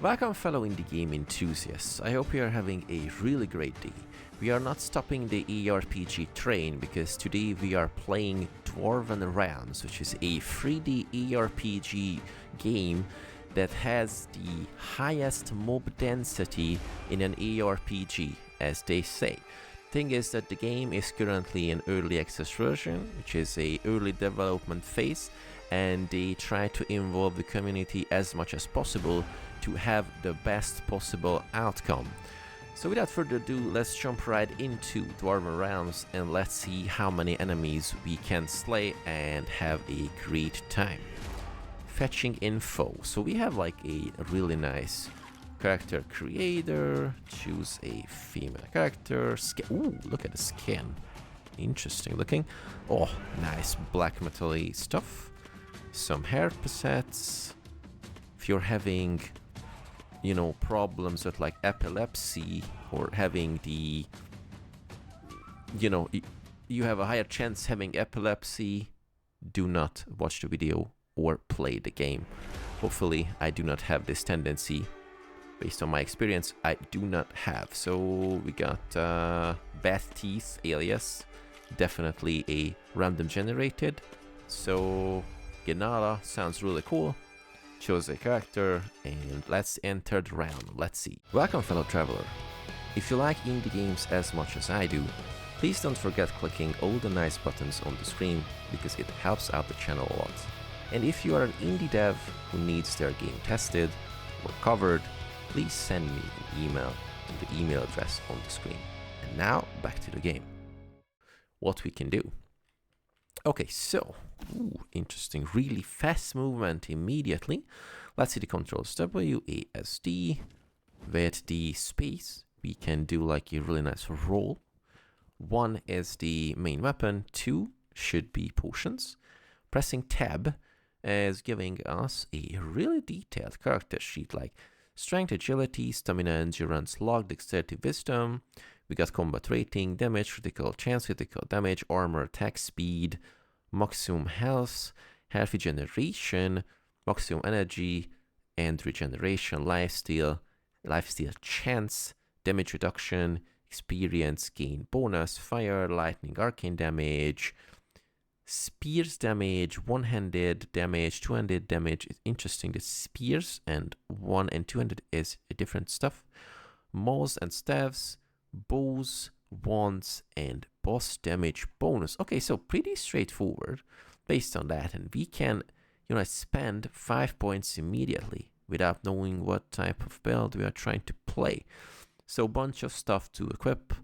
Welcome fellow indie game enthusiasts, I hope you are having a really great day. We are not stopping the ARPG train because today we are playing Dwarven Realms, which is a 3D ARPG game that has the highest mob density in an ARPG, as they say. Thing is that the game is currently in early access version, which is a early development phase, and they try to involve the community as much as possible to have the best possible outcome. So without further ado, let's jump right into Dwarven Realms and let's see how many enemies we can slay and have a great time. Fetching info. So we have like a really nice character creator. Choose a female character. Ooh, look at the skin. Interesting looking. Oh, nice black metal-y stuff. Some hair presets. If you're having, you know, problems with like epilepsy or having the, you know, you have a higher chance having epilepsy, do not watch the video or play the game. Hopefully I do not have this tendency. Based on my experience, I do not have. So we got Bad Teeth alias, definitely a random generated. So Genara sounds really cool. Chose a character and let's enter the round. Let's see. Welcome fellow traveler. If you like indie games as much as I do, please don't forget clicking all the nice buttons on the screen because it helps out the channel a lot. And if you are an indie dev who needs their game tested or covered, please send me an email to the email address on the screen. And now back to the game. What we can do. Okay, so, interesting, really fast movement immediately. Let's see the controls. WASD. With the space, we can do like a really nice roll. 1 is the main weapon, 2 should be potions. Pressing tab is giving us a really detailed character sheet like strength, agility, stamina, endurance, luck, dexterity, wisdom. We got combat rating, damage, critical chance, critical damage, armor, attack speed, maximum health regeneration, maximum energy and regeneration, lifesteal chance, damage reduction, experience gain bonus, fire, lightning, arcane damage, spears damage, one-handed damage, two-handed damage. It's interesting that spears and one and two-handed is a different stuff. Maws and staves, bows, wands, and boss damage bonus. Okay, so pretty straightforward based on that, and we can, you know, spend 5 points immediately without knowing what type of build we are trying to play. So bunch of stuff to equip,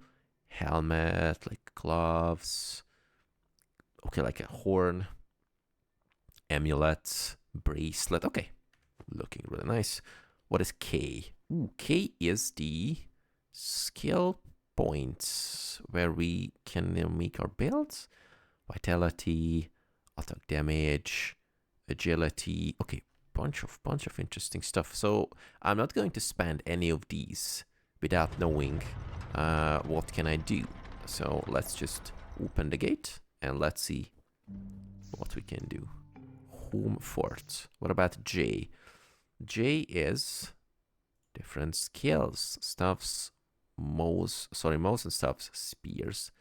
helmet, like gloves, okay, like a horn, amulet, bracelet. Okay, looking really nice. What is K? Ooh, K is the skill points where we can make our builds. Vitality, attack damage, agility. Okay, bunch of interesting stuff. So I'm not going to spend any of these without knowing what can I do. So let's just open the gate and let's see what we can do. Home fort. What about J? J is different skills, stuffs, mouse and stuffs, spears,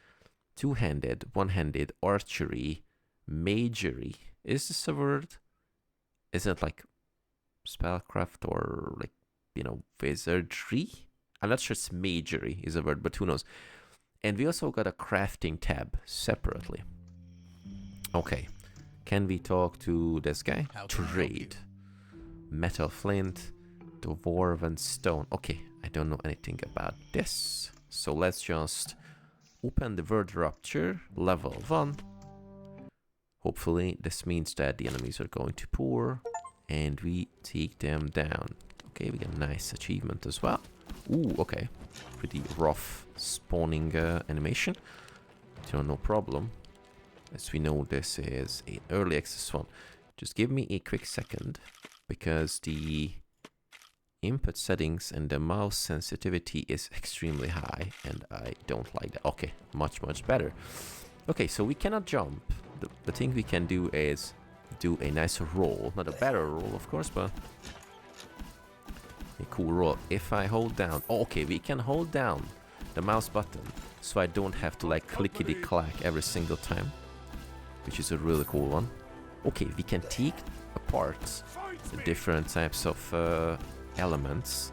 two-handed, one-handed, archery, magery. Is this a word? Is it like spellcraft or like, you know, wizardry? I'm not sure it's magery is a word, but who knows. And we also got a crafting tab separately. Okay, can we talk to this guy? Trade. Metal flint, dwarven stone. Okay, I don't know anything about this. So let's just open the word Rupture Level 1. Hopefully this means that the enemies are going to pour and we take them down. Okay, we got a nice achievement as well. Ooh, okay. Pretty rough spawning animation. So no problem. As we know, this is an early access one. Just give me a quick second because the input settings and the mouse sensitivity is extremely high and I don't like that. Okay, much better. Okay, so we cannot jump. The thing we can do is do a nice roll. Not a better roll, of course, but a cool rule. If I hold down... Oh, okay, we can hold down the mouse button, so I don't have to like clickety-clack every single time, which is a really cool one. Okay, we can take apart the different types of elements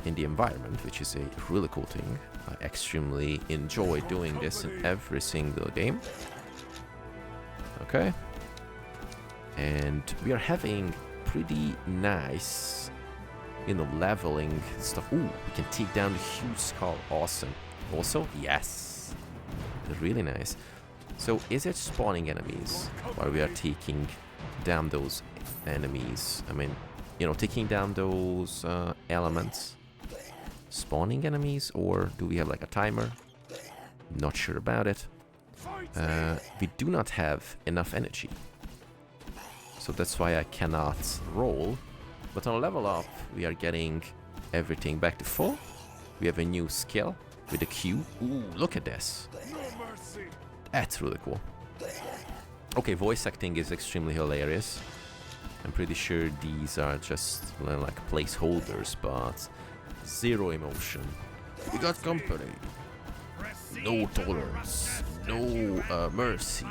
in the environment, which is a really cool thing. I extremely enjoy doing this in every single game. Okay. And we are having pretty nice, you know, leveling stuff. Ooh, we can take down the huge skull. Awesome. Also, yes. Really nice. So, is it spawning enemies while we are taking down those enemies? I mean, you know, taking down those elements. Spawning enemies, or do we have like a timer? Not sure about it. We do not have enough energy, so that's why I cannot roll. But on level up, we are getting everything back to full. We have a new skill with a Q. Ooh, look at this. That's really cool. Okay, voice acting is extremely hilarious. I'm pretty sure these are just like placeholders, but zero emotion. We got company. No tolerance. No mercy.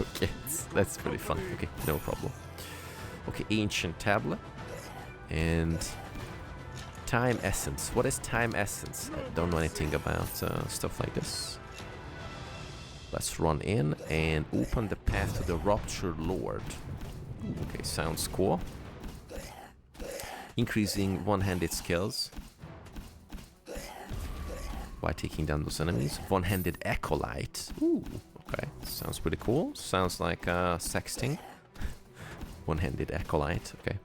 Okay, that's pretty fun. Okay, no problem. Okay, ancient tablet. And time essence. What is time essence? I don't know anything about stuff like this. Let's run in and open the path to the Rupture Lord. Okay, sounds cool. Increasing one-handed skills by taking down those enemies. One-handed acolyte. Ooh, okay, sounds pretty cool. Sounds like sexting. One-handed acolyte. Okay.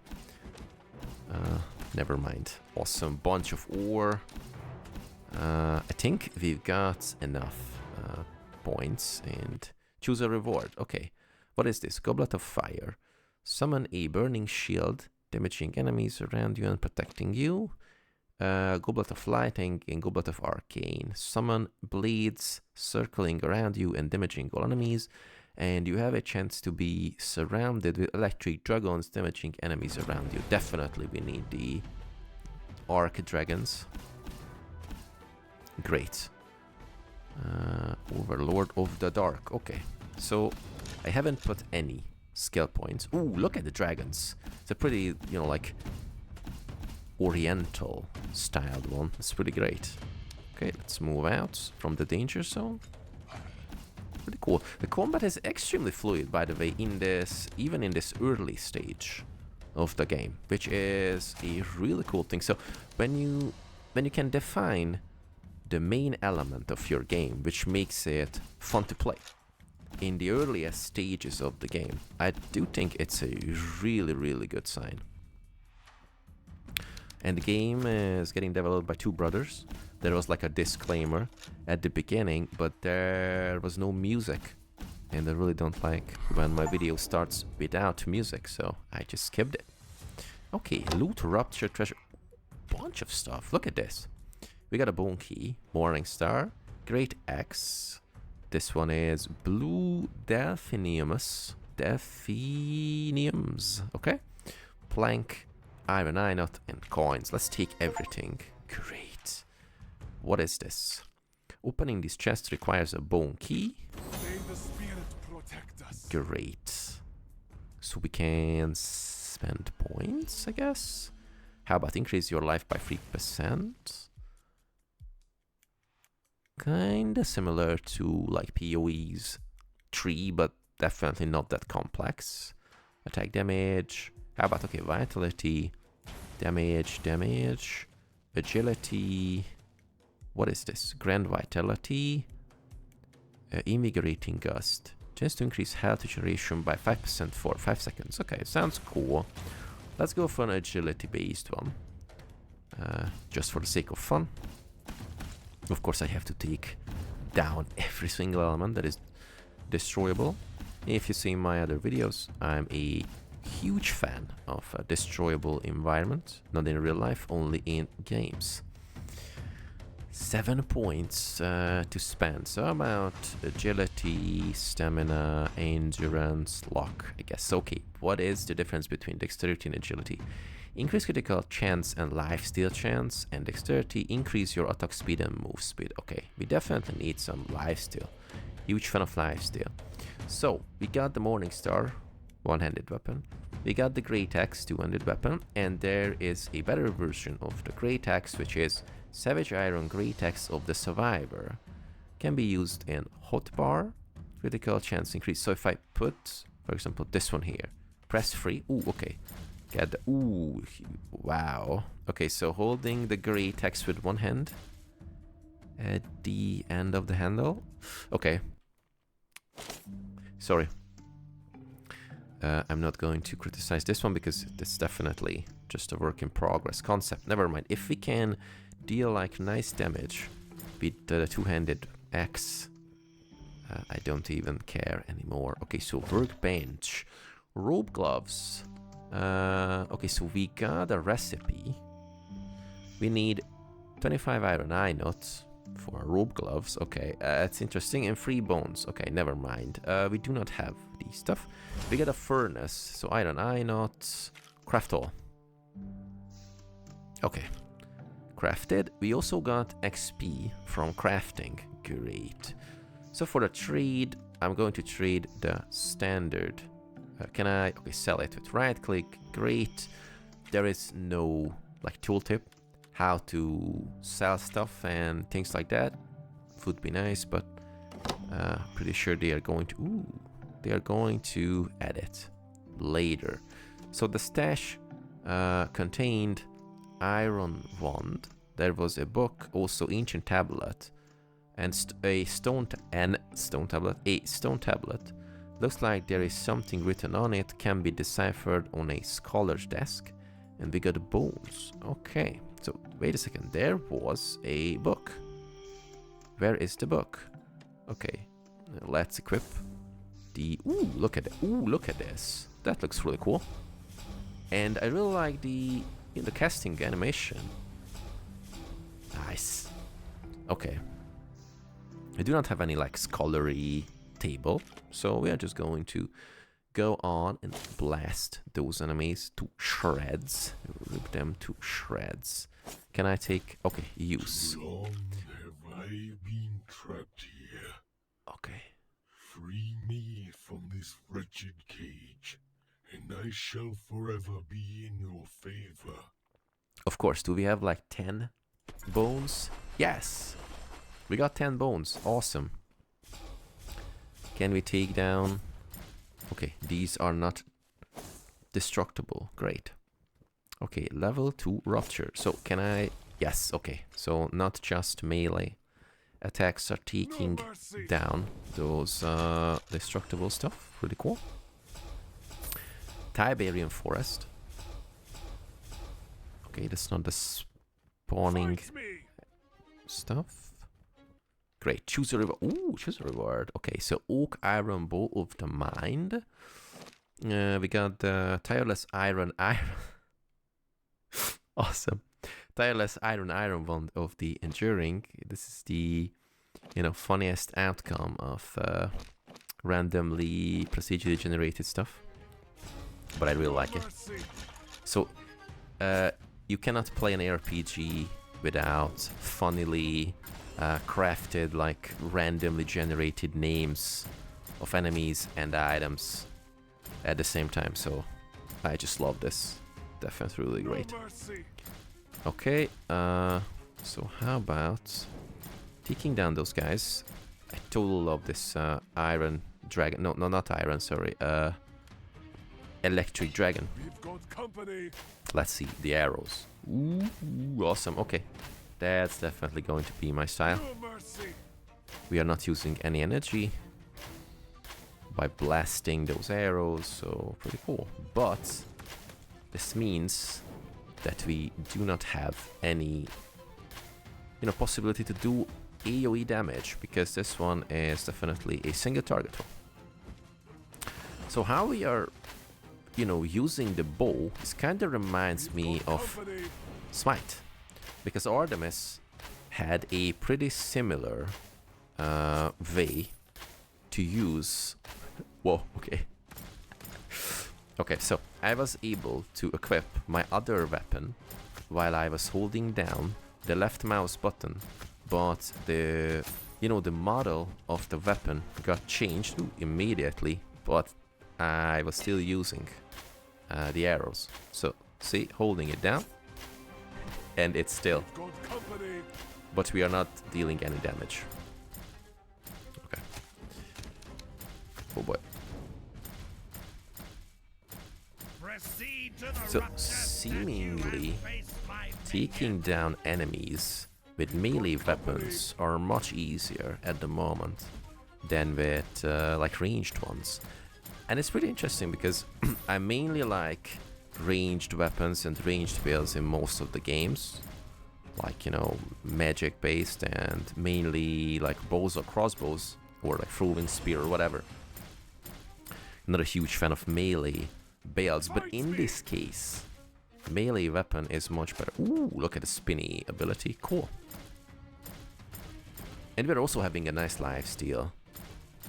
Never mind. Awesome bunch of ore. I think we've got enough points, and choose a reward. Okay, what is this? Goblet of Fire. Summon a burning shield, damaging enemies around you and protecting you. Goblet of Lightning and Goblet of Arcane. Summon blades circling around you and damaging all enemies. And you have a chance to be surrounded with electric dragons damaging enemies around you. Definitely we need the arc dragons. Great. Overlord of the Dark. Okay, so I haven't put any skill points. Ooh, look at the dragons. It's a pretty, you know, like oriental styled one. It's pretty great. Okay, let's move out from the danger zone. Pretty cool. The combat is extremely fluid, by the way, in this, even in this early stage of the game, which is a really cool thing. So when you can define the main element of your game, which makes it fun to play in the earliest stages of the game, I do think it's a really, really good sign. And the game is getting developed by two brothers. There was like a disclaimer at the beginning, but there was no music. And I really don't like when my video starts without music, so I just skipped it. Okay, loot, rupture, treasure, bunch of stuff. Look at this. We got a bone key, morning star, great axe. This one is blue delphiniums. Okay. Plank, iron eye nut, and coins. Let's take everything. Great. What is this? Opening this chest requires a bone key. May the spirit protect us. Great. So we can spend points, I guess. How about increase your life by 3%? Kinda similar to like PoE's tree, but definitely not that complex. Attack damage. How about, okay, vitality, damage, agility. What is this? Grand vitality, invigorating gust. Chance to increase health regeneration by 5% for 5 seconds. Okay, sounds cool. Let's go for an agility based one. Just for the sake of fun. Of course, I have to take down every single element that is destroyable. If you see my other videos, I'm a huge fan of a destroyable environment. Not in real life, only in games. 7 points to spend. So about agility, stamina, endurance, luck, I guess. Okay, what is the difference between dexterity and agility? Increase critical chance and lifesteal chance, and dexterity. Increase your attack speed and move speed. Okay, we definitely need some lifesteal. Huge fan of lifesteal. So, we got the Morningstar, one-handed weapon. We got the Great Axe, two-handed weapon. And there is a better version of the Great Axe, which is Savage Iron Great Axe of the Survivor. Can be used in hotbar. Critical chance increase. So if I put, for example, this one here. Press free. Ooh, okay. Get the, ooh, wow. Okay, so holding the Great Axe with one hand. At the end of the handle. Okay. Sorry. I'm not going to criticize this one because it's definitely just a work in progress concept. Never mind. If we can deal like nice damage with the two-handed axe, I don't even care anymore. Okay, so workbench. Rope gloves. Okay, so we got a recipe. We need 25 iron eye nuts for rope gloves. Okay, it's interesting. And 3 bones. Okay, never mind. We do not have these stuff. We got a furnace. So iron eye nuts. Craft all. Okay. Crafted. We also got XP from crafting. Great. So for the trade, I'm going to trade the standard. Can I? Okay, sell it with right click. Great. There is no like tooltip how to sell stuff and things like that. Would be nice, but pretty sure they are going to. Ooh, they are going to add it later. So the stash contained iron wand. There was a book, also ancient tablet, and a stone tablet. A stone tablet. Looks like there is something written on it. Can be deciphered on a scholar's desk. And we got bones. Okay. So wait a second. There was a book. Where is the book? Okay. Let's equip the. Ooh, look at it. Ooh, look at this. That looks really cool. And I really like the casting animation. Nice. Okay. I do not have any like scholarly table, so we are just going to go on and blast those enemies to shreds. Rip them to shreds. Can I take? Okay, use. Too long have I been trapped here. Okay. Free me from this wretched cage, and I shall forever be in your favor. Of course. Do we have like 10 bones? Yes. We got 10 bones. Awesome. Can we take down? Okay, these are not destructible. Great. Okay, level 2 rupture. So can I? Yes, okay. So not just melee attacks are taking down those destructible stuff. Really cool. Tiberian forest. Okay, that's not the spawning stuff. Great. Choose a reward. Ooh, choose a reward. Okay, so Oak Iron Bow of the Mind. We got the Tireless Iron. Awesome. Tireless Iron Wand of the Enduring. This is the, funniest outcome of randomly procedurally generated stuff. But I really like it. So, you cannot play an ARPG without funnily crafted, like randomly generated names of enemies and items at the same time. So I just love this. Definitely really great. Okay, so how about taking down those guys? I totally love this iron dragon. No, not iron, sorry. Electric dragon. Let's see, the arrows. Ooh, awesome. Okay. That's definitely going to be my style. We are not using any energy by blasting those arrows, so pretty cool. But this means that we do not have any, possibility to do AoE damage, because this one is definitely a single target one. So how we are, using the bow, this kind of reminds me of Smite. Because Artemis had a pretty similar way to use. Whoa, okay. Okay, so I was able to equip my other weapon while I was holding down the left mouse button, but the model of the weapon got changed immediately, but I was still using the arrows. So see, holding it down, and it's still, but we are not dealing any damage. Okay. Oh boy. So seemingly taking down enemies with melee weapons are much easier at the moment than with like ranged ones. And it's pretty interesting because I mainly like ranged weapons and ranged builds in most of the games, like, you know, magic based, and mainly like bows or crossbows, or like throwing spear or whatever. Not a huge fan of melee builds, but in this case melee weapon is much better. Ooh, look at the spinny ability, cool. And we're also having a nice lifesteal,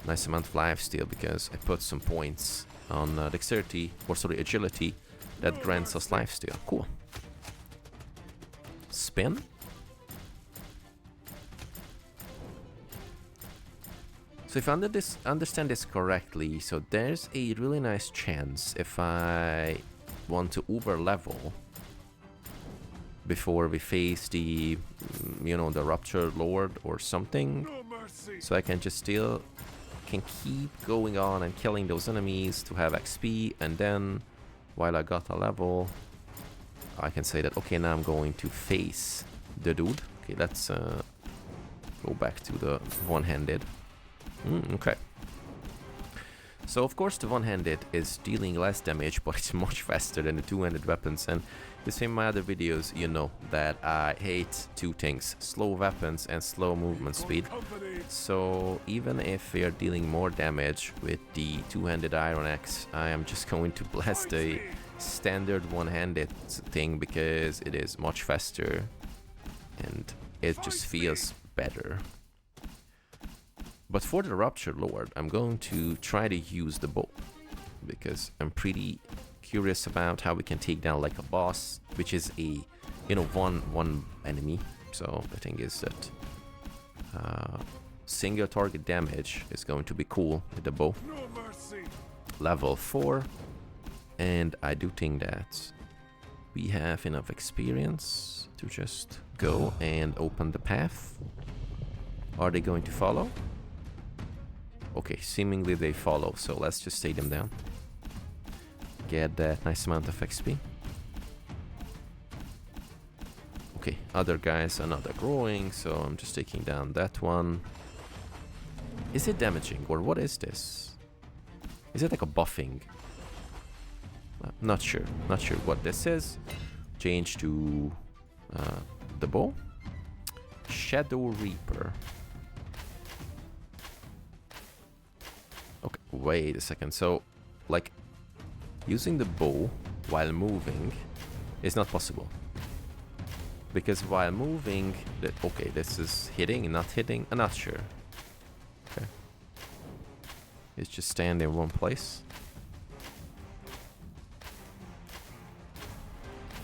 nice amount of lifesteal, because I put some points on dexterity, or sorry, agility, that grants us lifesteal. Cool. Spin. So if I understand this correctly, so there's a really nice chance if I want to over level before we face the, you know, the Rupture Lord or something, so I can just still can keep going on and killing those enemies to have XP, and then while I got a level, I can say that, okay, now I'm going to face the dude. Okay, let's go back to the one-handed. Okay. So of course the one-handed is dealing less damage, but it's much faster than the two-handed weapons, and you see in my other videos, you know that I hate two things: slow weapons and slow movement speed. So even if we are dealing more damage with the two-handed iron axe, I am just going to blast the standard one-handed thing because it is much faster and it just feels better. But for the Rupture Lord, I'm going to try to use the bow, because I'm pretty curious about how we can take down like a boss, which is a, you know, one enemy. So the thing is that single target damage is going to be cool with the bow. Level 4, and I do think that we have enough experience to just go and open the path. Are they going to follow? Okay, seemingly they follow, so let's just take them down. Get that nice amount of XP. Okay, other guys are not growing, so I'm just taking down that one. Is it damaging, or what is this? Is it like a buffing? Not sure what this is. Change to the bow. Shadowreaper. Okay, wait a second. So, like, using the bow while moving is not possible. Because while moving, okay, this is hitting, not hitting, I'm not sure. Okay. It's just stand in one place.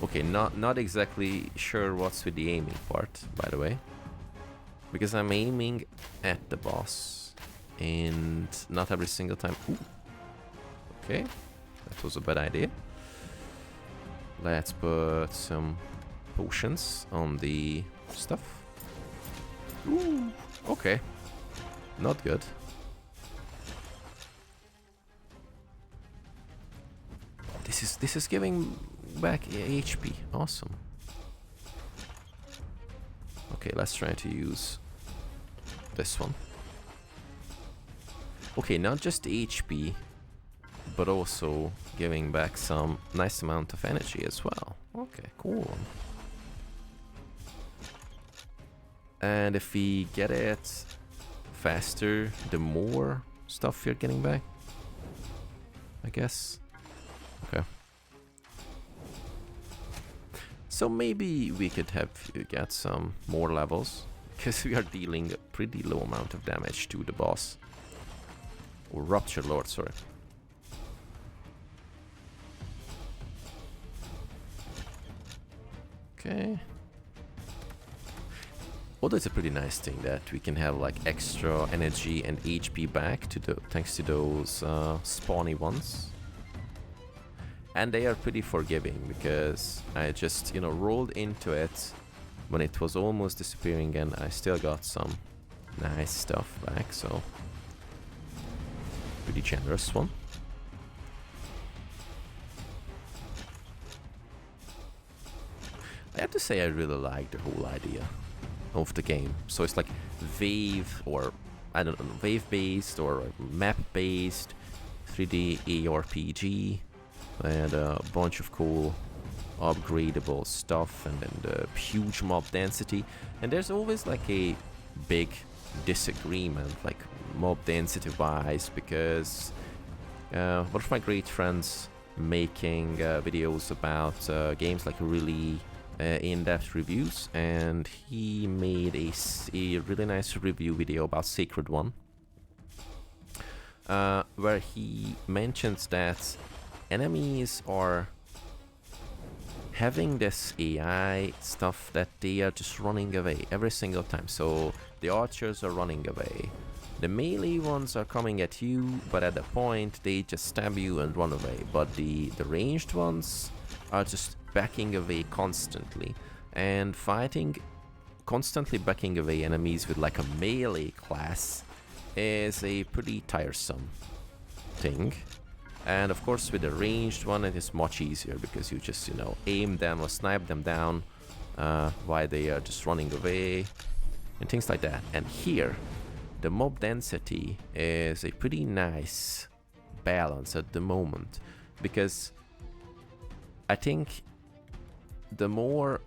Okay, not exactly sure what's with the aiming part, by the way. Because I'm aiming at the boss. And not every single time. Ooh. Okay, that was a bad idea. Let's put some potions on the stuff. Ooh. Okay, not good. This is giving back HP. Awesome. Okay, let's try to use this one. Okay, not just HP, but also giving back some nice amount of energy as well. Okay, cool. And if we get it faster, the more stuff you're getting back, I guess. Okay. So maybe we could have you get some more levels, because we are dealing a pretty low amount of damage to the boss. Or Rupture Lord, sorry. Okay. Although it's a pretty nice thing that we can have like extra energy and HP back to thanks to those spawny ones. And they are pretty forgiving because I just, you know, rolled into it when it was almost disappearing and I still got some nice stuff back, so pretty generous one. I have to say I really like the whole idea of the game. So it's like wave, or I don't know, wave based or map based 3D ARPG, and a bunch of cool upgradable stuff, and then the huge mob density. And there's always like a big disagreement, like mob density wise, because one of my great friends making videos about games, like really in-depth reviews, and he made a really nice review video about Sacred 1, where he mentions that enemies are having this AI stuff that they are just running away every single time. So the archers are running away, the melee ones are coming at you, but at the point they just stab you and run away. But the ranged ones are just backing away constantly, and fighting constantly backing away enemies with like a melee class is a pretty tiresome thing. And of course with the ranged one it is much easier, because you just, you know, aim them or snipe them down while they are just running away and things like that. And here the mob density is a pretty nice balance at the moment, because I think the more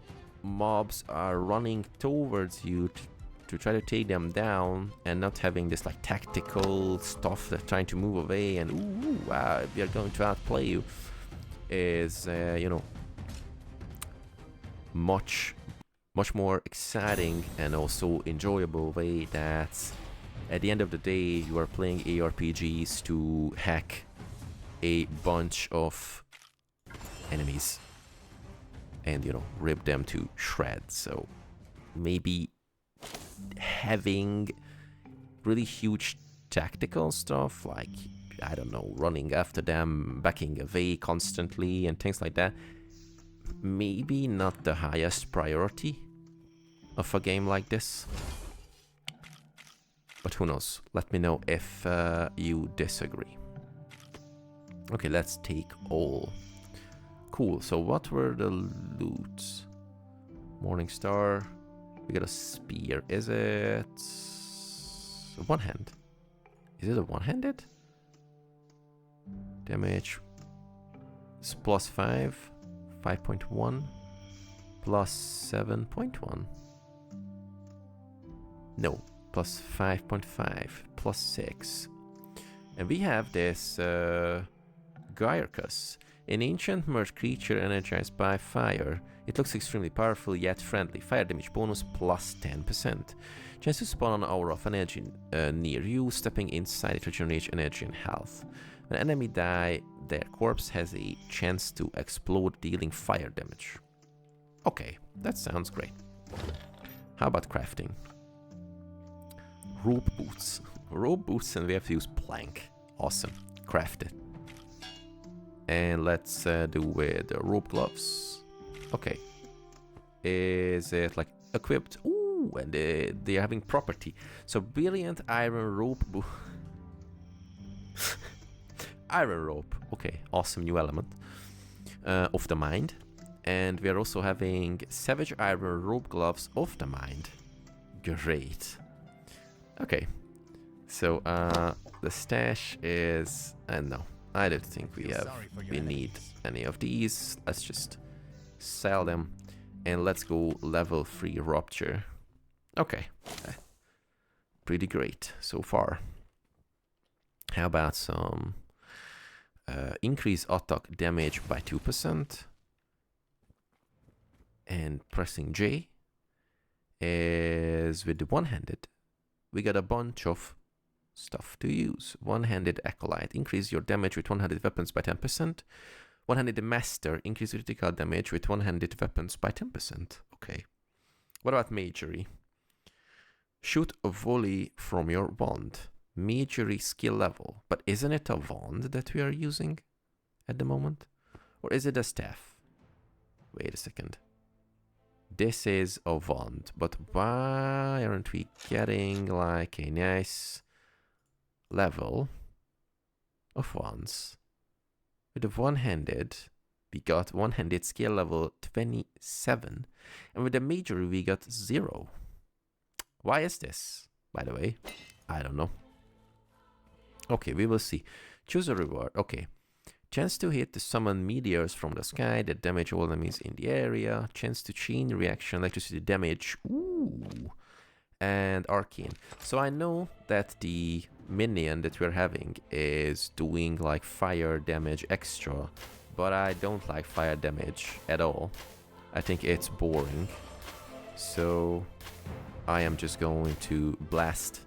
mobs are running towards you to try to take them down, and not having this like tactical stuff that trying to move away and ooh, wow, we are going to outplay you, is you know, much more exciting and also enjoyable way that at the end of the day you are playing ARPGs to hack a bunch of enemies and, you know, rip them to shreds. So maybe having really huge tactical stuff, like, I don't know, running after them, backing away constantly and things like that, maybe not the highest priority of a game like this. But who knows? Let me know if you disagree. Okay, let's take all. Cool, so what were the loots? Morning Star. We got a spear. Is it a one hand? Is it a one-handed? Damage is plus 5, 5.1, plus 7.1. No, plus 5.5, plus 6. And we have this Gyarkus, an ancient merged creature energized by fire. It looks extremely powerful yet friendly. Fire damage bonus plus 10%. Chance to spawn an aura of energy near you. Stepping inside it regenerates energy and health. When an enemy die, their corpse has a chance to explode, dealing fire damage. Okay, that sounds great. How about crafting? Rope boots. Rope boots, and we have to use plank. Awesome. Craft it. And let's do with the rope gloves. Okay. Is it like equipped? Ooh, and they're having property. So brilliant iron rope. Iron rope. Okay, awesome new element of the mind. And we are also having savage iron rope gloves of the mind. Great. Okay. So the stash is no. I don't think we need any of these. Let's just sell them, and let's go level 3 Rupture. Okay, pretty great so far. How about some increase attack damage by 2%, and pressing J is with the one-handed. We got a bunch of stuff to use. One-handed acolyte. Increase your damage with one-handed weapons by 10%. One-handed master, increase critical damage with one-handed weapons by 10%. Okay. What about magery? Shoot a volley from your wand. Magery skill level. But isn't it a wand that we are using at the moment? Or is it a staff? Wait a second. This is a wand, but why aren't we getting like a nice level of wands? With the one-handed, we got one-handed skill level 27, and with the majory we got 0. Why is this, by the way? I don't know. Okay, we will see. Choose a reward. Okay. Chance to hit to summon meteors from the sky that damage all enemies in the area. Chance to chain reaction, electricity damage. Ooh. And arcane. So I know that the minion that we're having is doing like fire damage extra, but I don't like fire damage at all. I think it's boring. So I am just going to blast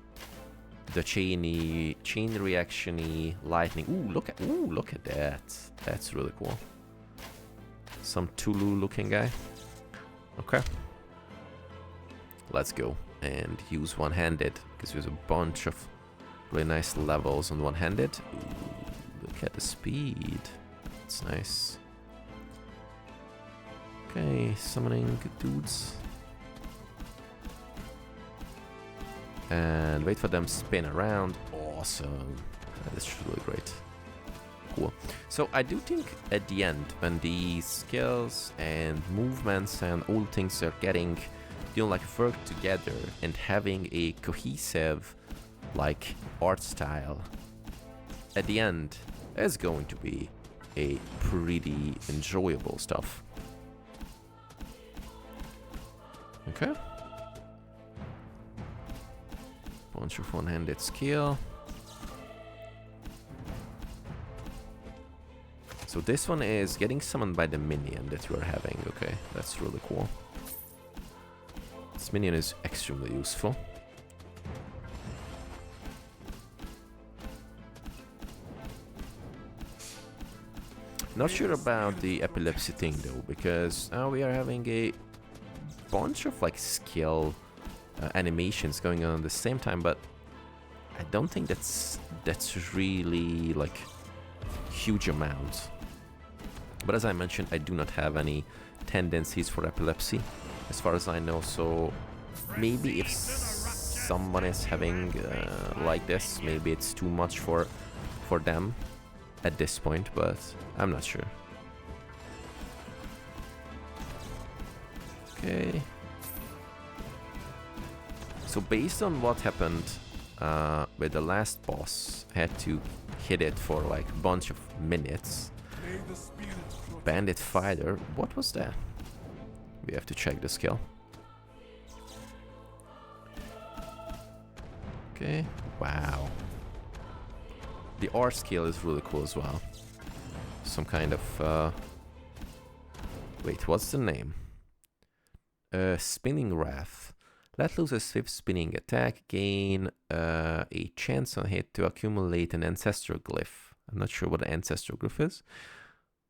the chain reaction-y lightning. Ooh, look at that. That's really cool. Some Tulu looking guy. Okay. Let's go and use one-handed, because there's a bunch of really nice levels on one-handed. Ooh, look at the speed. It's nice. Okay, summoning dudes. And wait for them spin around. Awesome. That's really great. Cool. So I do think at the end, when the skills and movements and all things are getting, you know, like work together and having a cohesive like art style, at the end is going to be a pretty enjoyable stuff. Okay. Bunch of one-handed skill. So this one is getting summoned by the minion that you are having. Okay, that's really cool. This minion is extremely useful. Not sure about the epilepsy thing though, because we are having a bunch of like skill animations going on at the same time, but I don't think that's really like huge amount. But as I mentioned, I do not have any tendencies for epilepsy as far as I know, so maybe if someone is having like this, maybe it's too much for them at this point, but I'm not sure. Okay. So based on what happened with the last boss, I had to hit it for like a bunch of minutes. Bandit Fighter, what was that? We have to check the skill. Okay, wow. The R skill is really cool as well. Some kind of... wait, what's the name? Spinning Wrath. Let loose a swift spinning attack, gain a chance on hit to accumulate an ancestral glyph. I'm not sure what an ancestral glyph is.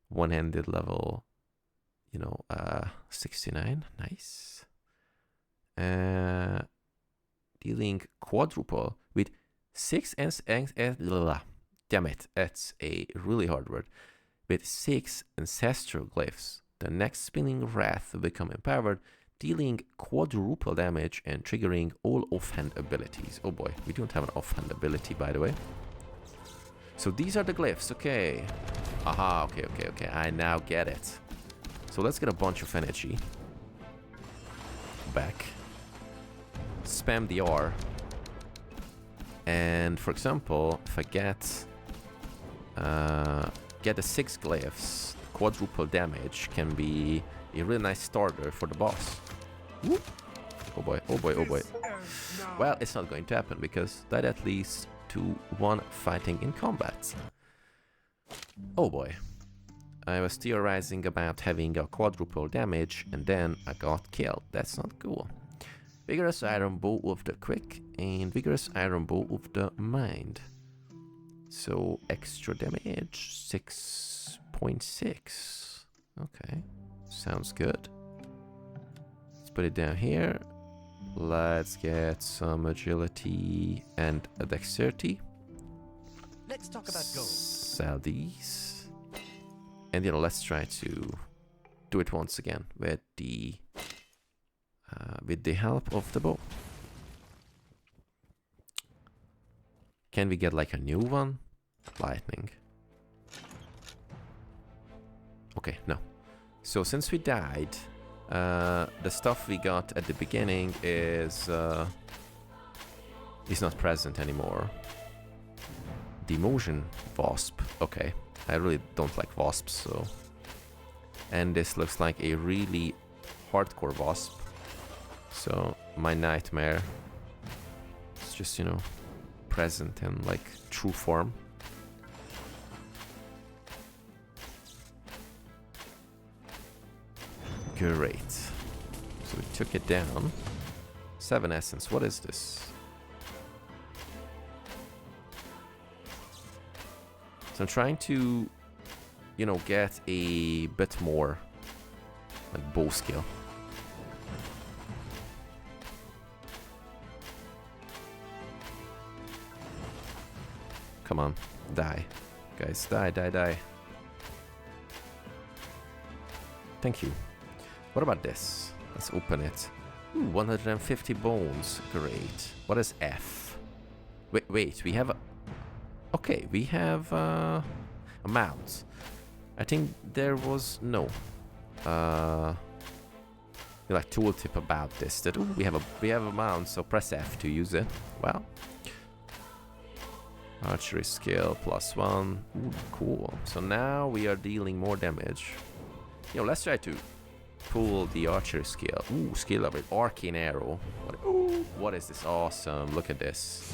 One-handed level, 69, nice. Dealing quadruple with 6 damn it, that's a really hard word. With 6 ancestral glyphs, the next spinning wrath will become empowered, dealing quadruple damage and triggering all offhand abilities. Oh boy, we don't have an offhand ability, by the way. So these are the glyphs, okay. Aha, okay, I now get it. So let's get a bunch of energy. Back. Spam the R. And for example, if I get the 6 glyphs, quadruple damage can be a really nice starter for the boss. Whoop. Oh boy, oh boy, oh boy. Well, it's not going to happen because that at least to 1 fighting in combat. Oh boy. I was theorizing about having a quadruple damage and then I got killed. That's not cool. Vigorous Iron Bow with the quick and Vigorous Iron Bow with the mind. So extra damage, 6 0.6. Okay, sounds good. Let's put it down here. Let's get some agility and a dexterity. Let's talk about gold. Sell these. And let's try to do it once again with the help of the bow. Can we get like a new one? Lightning. Okay, no. So since we died, the stuff we got at the beginning is not present anymore. Demotion wasp. Okay, I really don't like wasps, so. And this looks like a really hardcore wasp. So my nightmare is just, present in like true form. Great. So we took it down. 7 essence. What is this? So I'm trying to, get a bit more like bow skill. Come on, die. Guys, die. Thank you. What about this? Let's open it. Ooh, 150 bones. Great. What is F? Wait, we have a... Okay, we have a mount. I think there was no like tooltip about this. That we have a mount, so press F to use it. Well, archery skill +1. Ooh, cool. So now we are dealing more damage. Let's try to pull the archery skill. Ooh, skill level. Arcane arrow. What is this? Awesome. Look at this.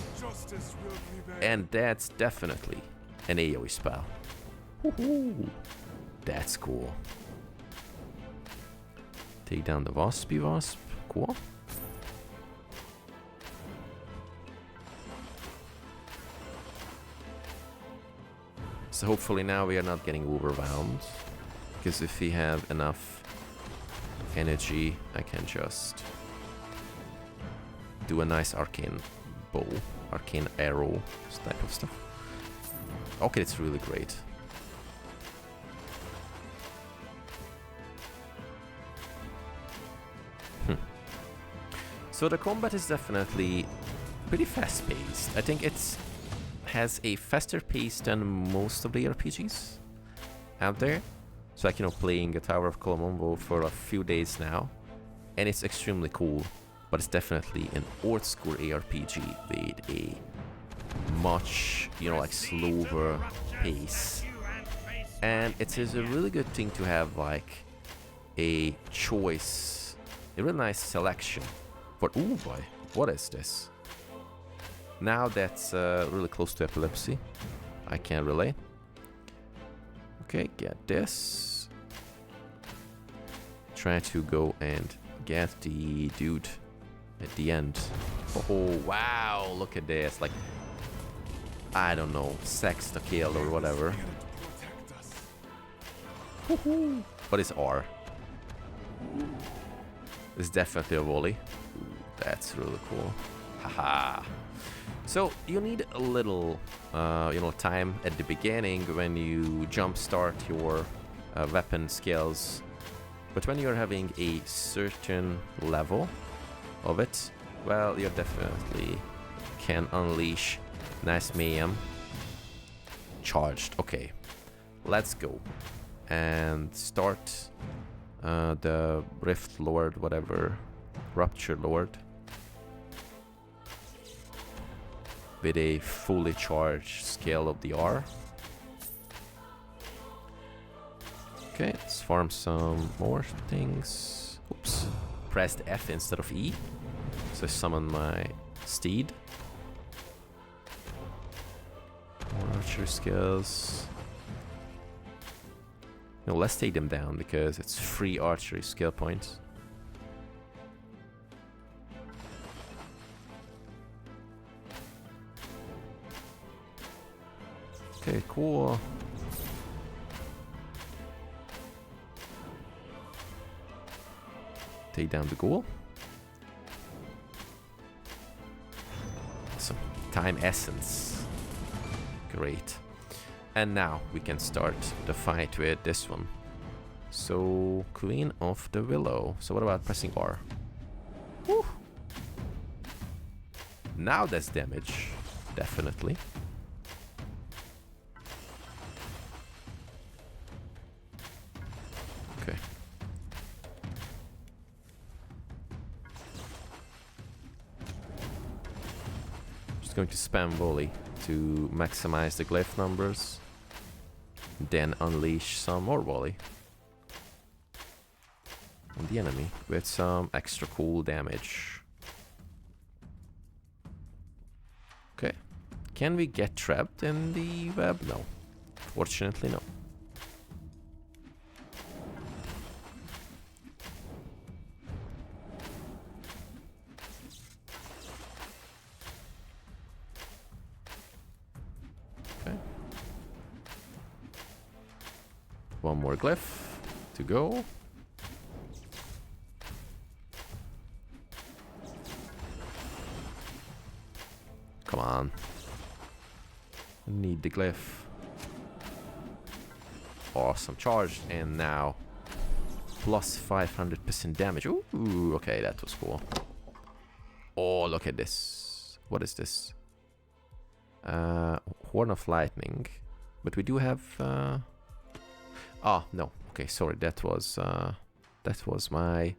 And that's definitely an AoE spell. Woohoo! That's cool. Take down the waspy wasp. Cool. So hopefully now we are not getting overwhelmed. Because if we have enough energy, I can just do a nice arcane bow, arcane arrow, this type of stuff. Okay, it's really great. So the combat is definitely pretty fast-paced. I think it has a faster pace than most of the RPGs out there. So like, playing a Tower of Colombo for a few days now, and it's extremely cool, but it's definitely an old school ARPG with a much, like slower pace. And it is a really good thing to have like a choice, a really nice selection for, ooh boy, what is this? Now that's really close to epilepsy. I can't relate. Okay, get this. Try to go and get the dude at the end. Oh, wow, look at this. Like, I don't know, sex to kill or whatever. Woohoo! What is R? It's definitely a volley. Ooh, that's really cool. Haha. So you need a little, time at the beginning when you jumpstart your weapon skills. But when you're having a certain level of it, well, you definitely can unleash nice mayhem. Charged. Okay, let's go and start the Rift Lord, whatever, Rupture Lord, with a fully charged scale of the R. Okay, let's farm some more things. Oops. Pressed F instead of E. So summon my steed. More archer skills. No, let's take them down because it's free archery skill points. Okay, cool. Take down the ghoul. Some time essence. Great. And now we can start the fight with this one. So, Queen of the Willow. So what about pressing R? Woo! Now that's damage. Definitely. Okay. Just going to spam volley to maximize the glyph numbers. Then unleash some more volley on the enemy with some extra cool damage. Okay. Can we get trapped in the web? No. Fortunately, no. Okay. One more glyph to go. Come on. Need the glyph. Awesome. Charged, and now plus 500% damage. Ooh, okay, that was cool. Oh, look at this. What is this? Horn of Lightning. But we do have... no. Okay, sorry. That was my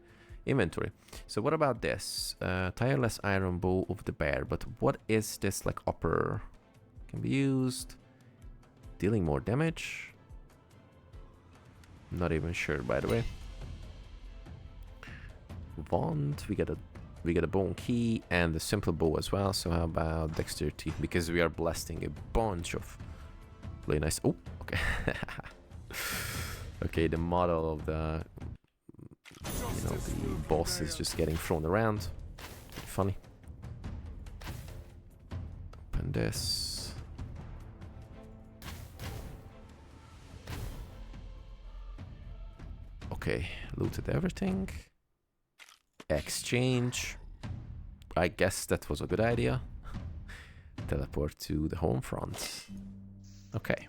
inventory. So what about this? Tireless Iron Bow of the Bear. But what is this, like, upper? Can be used. Dealing more damage. Not even sure, by the way. Wand. We get a bone key and a simple bow as well. So how about dexterity? Because we are blasting a bunch of really nice. Oh, okay. Okay, the model of the the boss is just getting thrown around. Funny. Open this. Okay, looted everything. Exchange. I guess that was a good idea. Teleport to the home front. Okay.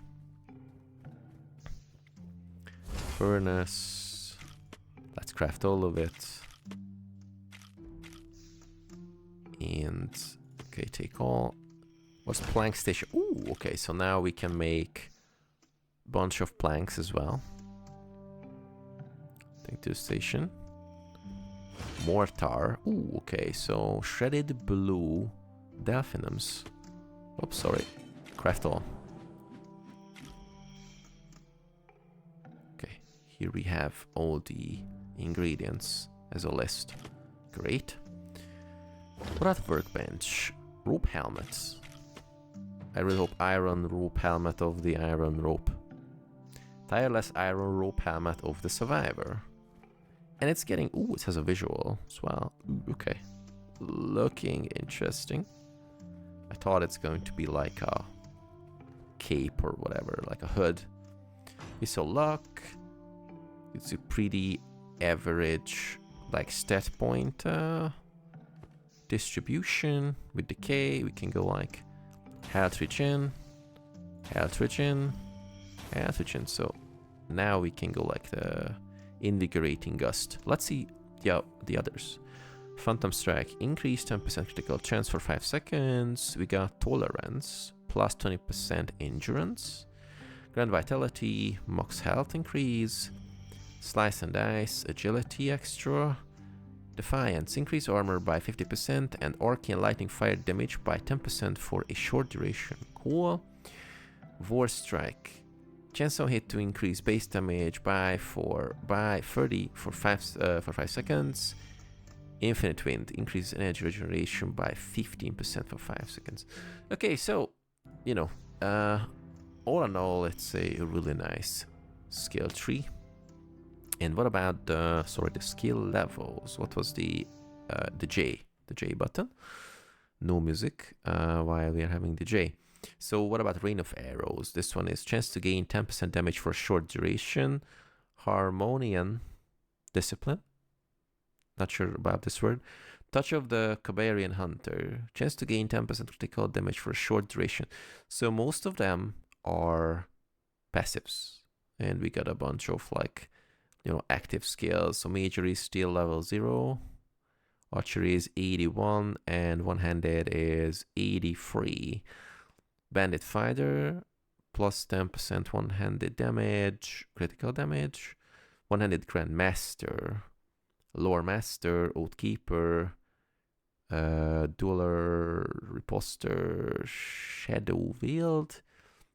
Furnace. Let's craft all of it. And okay, take all. What's plank station? Ooh, okay, so now we can make a bunch of planks as well. Take to the station. Mortar. Ooh, okay, so shredded blue delphinums. Oops, sorry. Craft all. Okay, here we have all the ingredients as a list. Great. What about workbench? Rope helmets. I really hope iron rope helmet of the iron rope. Tireless iron rope helmet of the survivor. And it's getting... Ooh, it has a visual as well. Ooh, okay. Looking interesting. I thought it's going to be like a cape or whatever, like a hood. We saw luck. It's a pretty average, like, stat point distribution. With decay, we can go like health regen, health regen, health regen. So now we can go like the invigorating gust. Let's see the others. Phantom strike, increased 10% critical chance for 5 seconds. We got tolerance, plus 20% endurance. Grand vitality, max health increase. Slice and dice, agility extra. Defiance, increase armor by 50% and arcane lightning fire damage by 10% for a short duration. Cool. War strike, chance on hit to increase base damage by 30 for 5 seconds. Infinite wind, increase energy regeneration by 15% for 5 seconds. Okay, so all in all, it's a really nice skill tree. And what about the skill levels? What was the J button? No music while we are having the J. So what about Rain of Arrows? This one is chance to gain 10% damage for a short duration. Harmonian Discipline. not sure about this word. Touch of the Cabarian Hunter. Chance to gain 10% critical damage for a short duration. So most of them are passives. And we got a bunch of like, you know, active skills. So Major is still level 0. Archery is 81 and one-handed is 83. Bandit Fighter, plus 10% one-handed damage, critical damage. One-handed Grandmaster, Lore Master, Oathkeeper, Dueler, Riposter, Shadow Wield,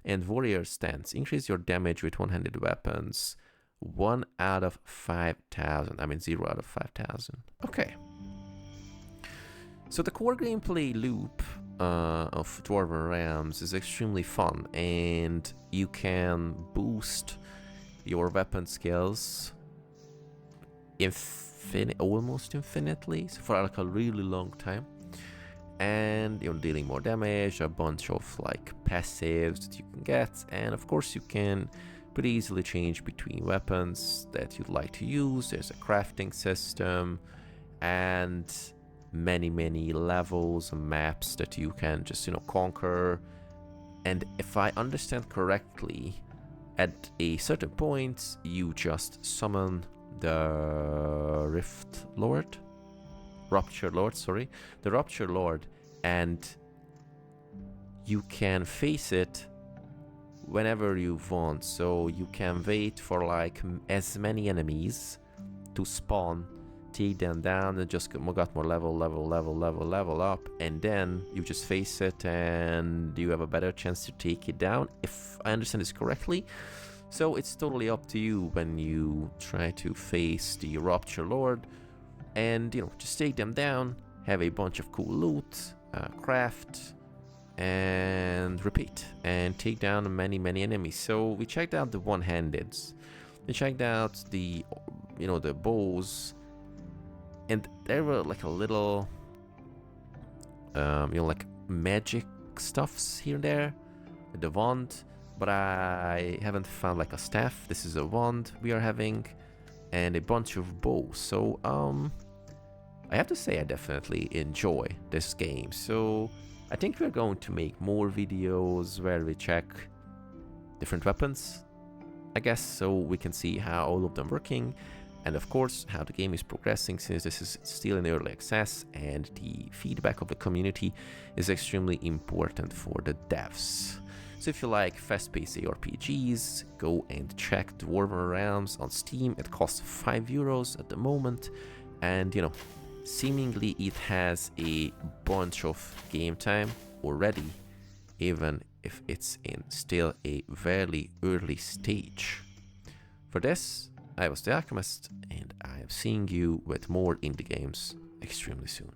and Warrior Stance. Increase your damage with one-handed weapons. 1 out of 5,000. I mean 0 out of 5,000. Okay. So the core gameplay loop of Dwarven Realms is extremely fun, and you can boost your weapon skills almost infinitely, so for like a really long time, and you're dealing more damage, a bunch of like passives that you can get, and of course you can pretty easily change between weapons that you'd like to use. There's a crafting system and many levels and maps that you can just, you know, conquer. And if I understand correctly, at a certain point you just summon the Rupture Lord, and you can face it whenever you want. So you can wait for like as many enemies to spawn, take them down, and just got more level up, and then you just face it and you have a better chance to take it down, if I understand this correctly. So it's totally up to you when you try to face the Rupture Lord, and you know, just take them down, have a bunch of cool loot, craft, and repeat, and take down many enemies. So we checked out the one-handeds, we checked out the, you know, the bows, and there were like a little you know, like magic stuffs here and there, the wand, but I haven't found like a staff. This is a wand we are having, and a bunch of bows. So I have to say I definitely enjoy this game. So I think we're going to make more videos where we check different weapons, I guess, so we can see how all of them working, and of course how the game is progressing, since this is still in early access and the feedback of the community is extremely important for the devs. So if you like fast-paced ARPGs, go and check Dwarven Realms on Steam. It costs €5 at the moment, and you know, seemingly it has a bunch of game time already, even if it's in still a very early stage. For this, I was the Alchemist, and I am seeing you with more indie games extremely soon.